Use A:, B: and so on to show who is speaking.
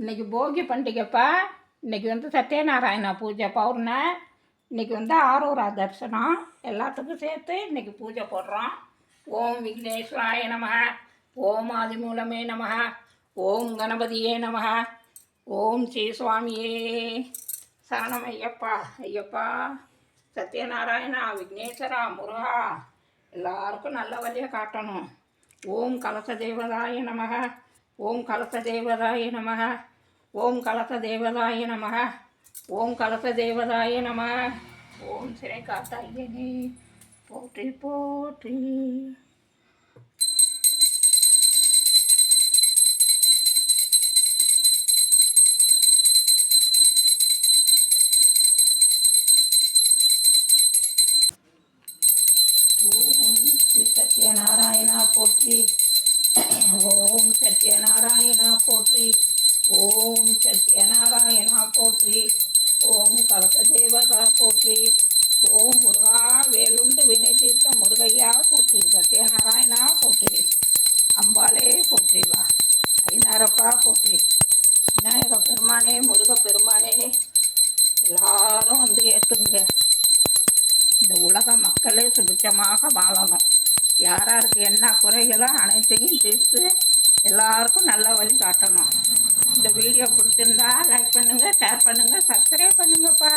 A: இன்னைக்கு போகி பண்டிகைப்பா. இன்னைக்கு சத்யநாராயணா பூஜை பௌர்ண. இன்னைக்கு ஆரூரா தரிசனம். எல்லாத்துக்கும் சேர்த்து இன்னைக்கு பூஜை போடுறோம். ஓம் விக்னேஸ்வராய நமக, ஓம் ஆதிமூலமே நமக, ஓம் கணபதியே நமக, ஓம் ஸ்ரீ சுவாமியே சரணம். ஐயப்பா ஐயப்பா, சத்யநாராயணா, விக்னேஸ்வரா, முருகா, எல்லாருக்கும் நல்ல வழியாக காட்டணும். ஓம் கலச தேவதாய நமக, ஓம் கலச தேவதாய நமக, ஓம் கலச தேவதாய நமக, ஓம் கலச தேவதாய நமக, ஓம் சிறை காத்தாயனே போற்றி போற்றி. ஓம் ஸ்ரீ சத்யநாராயணா போற்றி, ஓம் சத்யநாராயணா போற்றி, ஓம் சத்யநாராயணா போற்றி, ஓம் கலச தேவதா போற்றி, ஓம் முருகா வேலுண்டு வினை தீர்த்த முருகையா போற்றி, சத்யநாராயணா போற்றி, அம்பாலே போற்றி, வா ஐநாரப்பா போற்றி, விநாயக பெருமானே, முருக பெருமானே, எல்லாரும் ஏற்றுங்க. இந்த உலக மக்களே சுபிட்சமாக வாழணும். யாராருக்கு என்ன குறைகளோ அனைத்தையும் தீர்த்து எல்லாருக்கும் நல்ல வழி காட்டணும். இந்த வீடியோ பிடிச்சிருந்தா லைக் பண்ணுங்கள், ஷேர் பண்ணுங்கள், சப்ஸ்கிரைப் பண்ணுங்கப்பா.